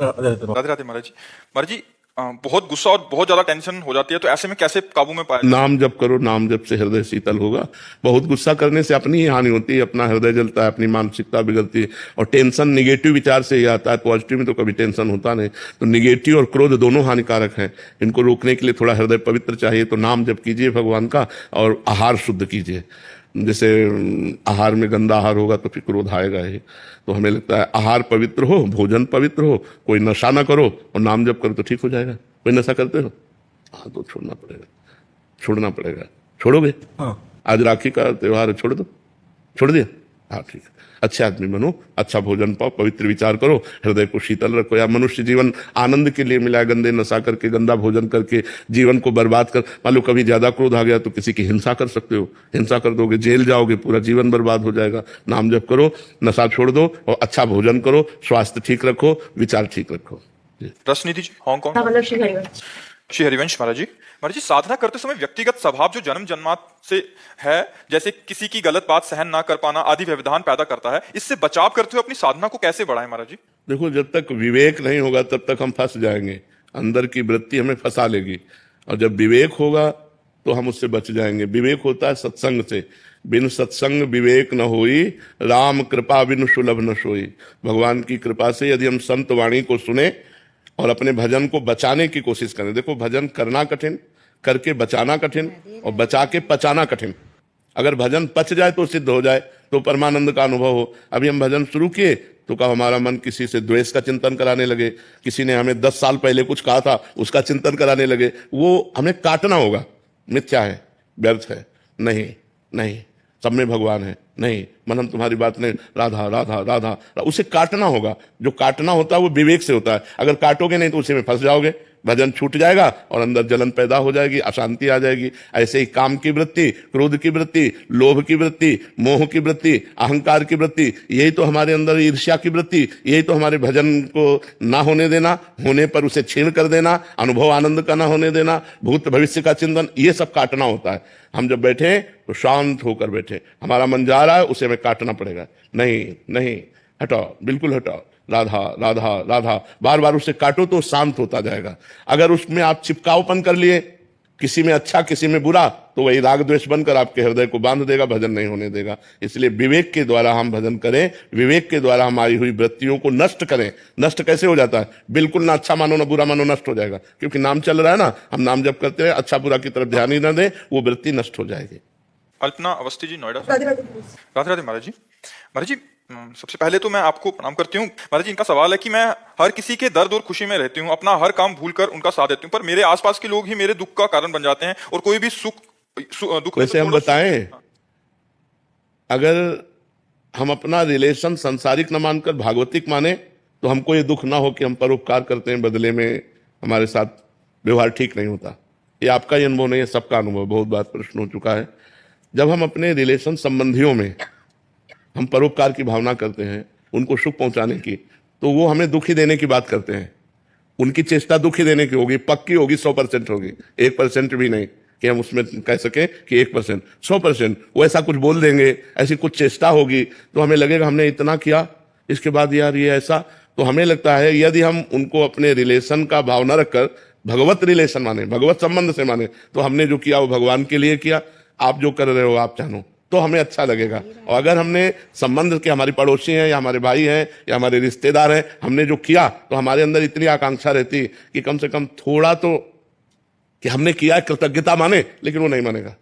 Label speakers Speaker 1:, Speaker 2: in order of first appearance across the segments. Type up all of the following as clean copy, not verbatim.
Speaker 1: राधे राधे महाराज जी। महाराज जी, बहुत गुस्सा और बहुत ज्यादा टेंशन हो जाती है, तो ऐसे में कैसे काबू में पाया जाए?
Speaker 2: नाम जप करो, नाम जप से हृदय शीतल होगा। बहुत गुस्सा करने से अपनी ही हानि होती है, अपना हृदय जलता है, अपनी मानसिकता बिगड़ती है। और टेंशन निगेटिव विचार से ही आता है, पॉजिटिव में तो कभी टेंशन होता नहीं। तो निगेटिव और क्रोध दोनों हानिकारक हैं। इनको रोकने के लिए थोड़ा हृदय पवित्र चाहिए। तो नाम जप कीजिए भगवान का, और आहार शुद्ध कीजिए। जैसे आहार में गंदा आहार होगा तो फिर क्रोध आएगा ही। तो हमें लगता है आहार पवित्र हो, भोजन पवित्र हो, कोई नशा ना करो और नाम जप करो तो ठीक हो जाएगा। कोई नशा करते हो? हाँ, तो छोड़ना पड़ेगा, छोड़ना पड़ेगा। छोड़ोगे? हाँ। आज राखी का त्योहार है, छोड़ दो। छोड़ दिया? हाँ, ठीक है। अच्छे आदमी बनो, अच्छा भोजन पाओ, पवित्र विचार करो, हृदय को शीतल रखो। या मनुष्य जीवन आनंद के लिए मिला है, गंदे नशा करके, गंदा भोजन करके जीवन को बर्बाद कर। मान लो कभी ज्यादा क्रोध आ गया तो किसी की हिंसा कर सकते हो। हिंसा कर दोगे, जेल जाओगे, पूरा जीवन बर्बाद हो जाएगा। नाम जप करो, नशा छोड़ दो और अच्छा भोजन करो, स्वास्थ्य ठीक रखो, विचार ठीक रखो।
Speaker 1: रसनिधि जी, हांगकांग। श्री हरिवंश महाराज जी। महाराज जी, साधना करते समय व्यक्तिगत स्वभाव जो जन्म जन्मांत से है, जैसे किसी की गलत बात सहन ना कर पाना आदि व्यवधान पैदा करता है, इससे बचाव करते हुए अपनी साधना को कैसे बढ़ाएं महाराज जी?
Speaker 2: देखो, जब तक विवेक नहीं होगा तब तक हम फंस जाएंगे। अंदर की वृत्ति हमें फंसा लेगी। और जब विवेक होगा तो हम उससे बच जाएंगे। विवेक होता है सत्संग से। बिन सत्संग विवेक न होई, राम कृपा बिन सुलभ न सोई। भगवान की कृपा से यदि हम संत वाणी को सुने और अपने भजन को बचाने की कोशिश करें। देखो, भजन करना कठिन, करके बचाना कठिन, और बचा के पचाना कठिन। अगर भजन पच जाए तो सिद्ध हो जाए, तो परमानंद का अनुभव हो। अभी हम भजन शुरू किए तो कब हमारा मन किसी से द्वेष का चिंतन कराने लगे, किसी ने हमें 10 साल पहले कुछ कहा था उसका चिंतन कराने लगे। वो हमें काटना होगा। मिथ्या है, व्यर्थ है, नहीं नहीं, सब में भगवान है, नहीं, मन हम तुम्हारी बात नहीं, राधा राधा राधा, उसे काटना होगा। जो काटना होता है वो विवेक से होता है। अगर काटोगे नहीं तो उसी में फंस जाओगे, भजन छूट जाएगा और अंदर जलन पैदा हो जाएगी, अशांति आ जाएगी। ऐसे ही काम की वृत्ति, क्रोध की वृत्ति, लोभ की वृत्ति, मोह की वृत्ति, अहंकार की वृत्ति, यही तो हमारे अंदर, ईर्ष्या की वृत्ति, यही तो हमारे भजन को ना होने देना, होने पर उसे छीण कर देना, अनुभव आनंद का ना होने देना, भूत भविष्य का चिंतन, ये सब काटना होता है। हम जब बैठे तो शांत होकर बैठे। हमारा मन जा रहा है, उसे हमें काटना पड़ेगा। नहीं नहीं, हटाओ, बिल्कुल हटाओ, राधा राधा राधा, बार बार उसे काटो तो शांत होता जाएगा। अगर उसमें आप चिपकावपन कर लिए, किसी में अच्छा किसी में बुरा, तो वही राग द्वेष बनकर आपके हृदय को बांध देगा, भजन नहीं होने देगा। इसलिए विवेक के द्वारा हम भजन करें, विवेक के द्वारा हम आई हुई वृत्तियों को नष्ट करें। नष्ट कैसे हो जाता है? बिल्कुल ना अच्छा मानो ना बुरा मानो, नष्ट हो जाएगा। क्योंकि नाम चल रहा है ना, हम नाम जप करते हैं, अच्छा बुरा की तरफ ध्यान ही ना दें, वो वृत्ति नष्ट हो जाएगी।
Speaker 1: अल्पना अवस्थी जी, नोएडा। राधे राधे महाराज जी। महाराज जी, सबसे पहले तो मैं आपको प्रणाम करती हूँ। महाराज जी, इनका सवाल है कि मैं हर किसी के दर्द और खुशी में रहती हूँ, अपना हर काम भूलकर उनका साथ देती हूँ, पर मेरे आसपास के लोग ही मेरे दुख का कारण बन जाते हैं, और कोई भी दुख
Speaker 2: वैसे हम बताएं, अगर हम अपना रिलेशन संसारिक न मानकर भागवतिक माने तो हमको ये दुख ना हो कि हम परोपकार करते हैं, बदले में हमारे साथ व्यवहार ठीक नहीं होता। ये आपका ही अनुभव नहीं है, सबका अनुभव, बहुत बार प्रश्न हो चुका है। जब हम अपने रिलेशन संबंधियों में हम परोपकार की भावना करते हैं, उनको सुख पहुंचाने की, तो वो हमें दुखी देने की बात करते हैं। उनकी चेष्टा दुखी देने की होगी, पक्की होगी, 100% होगी, 1% भी नहीं कि हम उसमें कह सके कि 1%, 100%। वो ऐसा कुछ बोल देंगे, ऐसी कुछ चेष्टा होगी, तो हमें लगेगा हमने इतना किया, इसके बाद यार ये ऐसा। तो हमें लगता है यदि हम उनको अपने रिलेशन का भाव न रखकर भगवत रिलेशन माने, भगवत संबंध से माने, तो हमने जो किया वो भगवान के लिए किया, आप जो कर रहे हो आप जानो, तो हमें अच्छा लगेगा। और अगर हमने संबंध के, हमारे पड़ोसी हैं या हमारे भाई हैं या हमारे रिश्तेदार हैं, हमने जो किया, तो हमारे अंदर इतनी आकांक्षा रहती कि कम से कम थोड़ा तो कि हमने किया, कृतज्ञता माने। लेकिन वो नहीं मानेगा।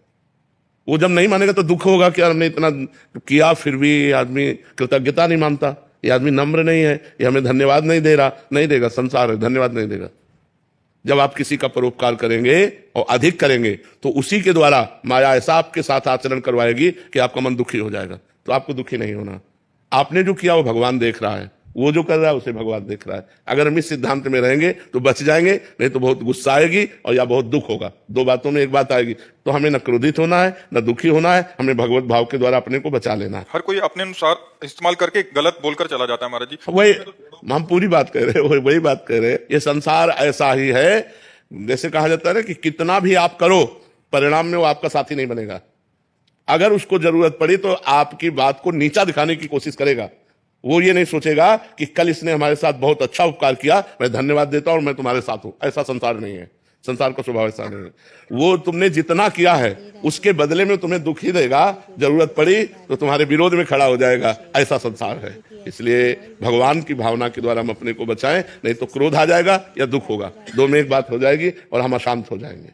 Speaker 2: वो जब नहीं मानेगा तो दुख होगा कि हमने इतना किया फिर भी आदमी कृतज्ञता नहीं मानता, ये आदमी नम्र नहीं है, ये हमें धन्यवाद नहीं दे रहा। नहीं देगा, संसार है, धन्यवाद नहीं देगा। जब आप किसी का परोपकार करेंगे और अधिक करेंगे तो उसी के द्वारा माया ऐसा आपके साथ आचरण करवाएगी कि आपका मन दुखी हो जाएगा। तो आपको दुखी नहीं होना। आपने जो किया वो भगवान देख रहा है, वो जो कर रहा है उसे भगवान देख रहा है। अगर हम इस सिद्धांत में रहेंगे तो बच जाएंगे, नहीं तो बहुत गुस्सा आएगी और या बहुत दुख होगा। दो बातों में एक बात आएगी। तो हमें न क्रोधित होना है न दुखी होना है, हमें भगवत भाव के द्वारा अपने को बचा लेना है।
Speaker 1: हर कोई अपने अनुसार इस्तेमाल करके गलत बोलकर चला जाता है महाराज जी।
Speaker 2: वही हम पूरी बात कह रहे हैं, वही बात कह रहे हैं। ये संसार ऐसा ही है, जैसे कहा जाता है ना कि कितना भी आप करो, परिणाम में वो आपका साथी नहीं बनेगा। अगर उसको जरूरत पड़ी तो आपकी बात को नीचा दिखाने की कोशिश करेगा, वो ये नहीं सोचेगा कि कल इसने हमारे साथ बहुत अच्छा उपकार किया, मैं धन्यवाद देता हूं और मैं तुम्हारे साथ हूं। ऐसा संसार नहीं है, संसार का स्वभाव ऐसा नहीं है। वो तुमने जितना किया है उसके बदले में तुम्हें दुख ही देगा, जरूरत पड़ी तो तुम्हारे विरोध में खड़ा हो जाएगा, ऐसा संसार है। इसलिए भगवान की भावना के द्वारा हम अपने को बचाएं, नहीं तो क्रोध आ जाएगा या दुख होगा, दो में एक बात हो जाएगी और हम अशांत हो जाएंगे।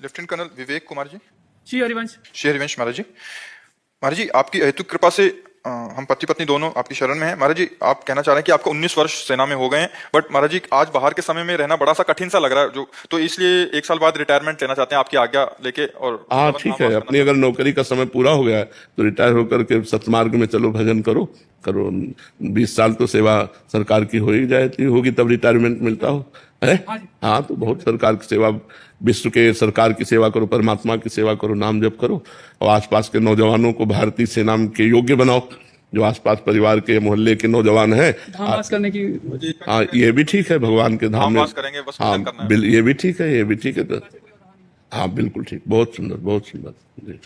Speaker 1: Lieutenant colonel Vivek Kumar ji.
Speaker 3: श्री हरिवंश।
Speaker 1: श्री हरिवंश महाराज जी। महाराज जी, आपकी अहेतुक कृपा से हम पति पत्नी दोनों आपकी शरण में हैं। महाराज जी, आप कहना चाह रहे हैं कि आपको 19 वर्ष सेना में हो गए हैं, बट महाराज जी आज बाहर के समय में रहना बड़ा सा कठिन सा लग रहा है, जो तो इसलिए 1 साल बाद रिटायरमेंट लेना चाहते हैं, आपकी आज्ञा लेके। और
Speaker 2: हाँ ठीक है, अपनी अगर नौकरी का समय पूरा हो गया है तो रिटायर होकर के सतमार्ग में चलो, भजन करो करो। 20 साल तो सेवा सरकार की हो ही जाती होगी, तब रिटायरमेंट मिलता हो है। हाँ, तो बहुत सरकार की सेवा, विश्व के सरकार की सेवा करो, परमात्मा की सेवा करो, नाम जप करो, और आसपास के नौजवानों को भारतीय सेना के योग्य बनाओ, जो आसपास परिवार के मोहल्ले के नौजवान हैं।
Speaker 3: धामवास करने की।
Speaker 2: हाँ, ये भी ठीक है, भगवान के धाम में
Speaker 1: करेंगे, बस
Speaker 2: हाँ
Speaker 1: करना है।
Speaker 2: ये भी ठीक है, ये भी ठीक है। हाँ बिल्कुल ठीक, बहुत सुंदर, बहुत सुंदर जी।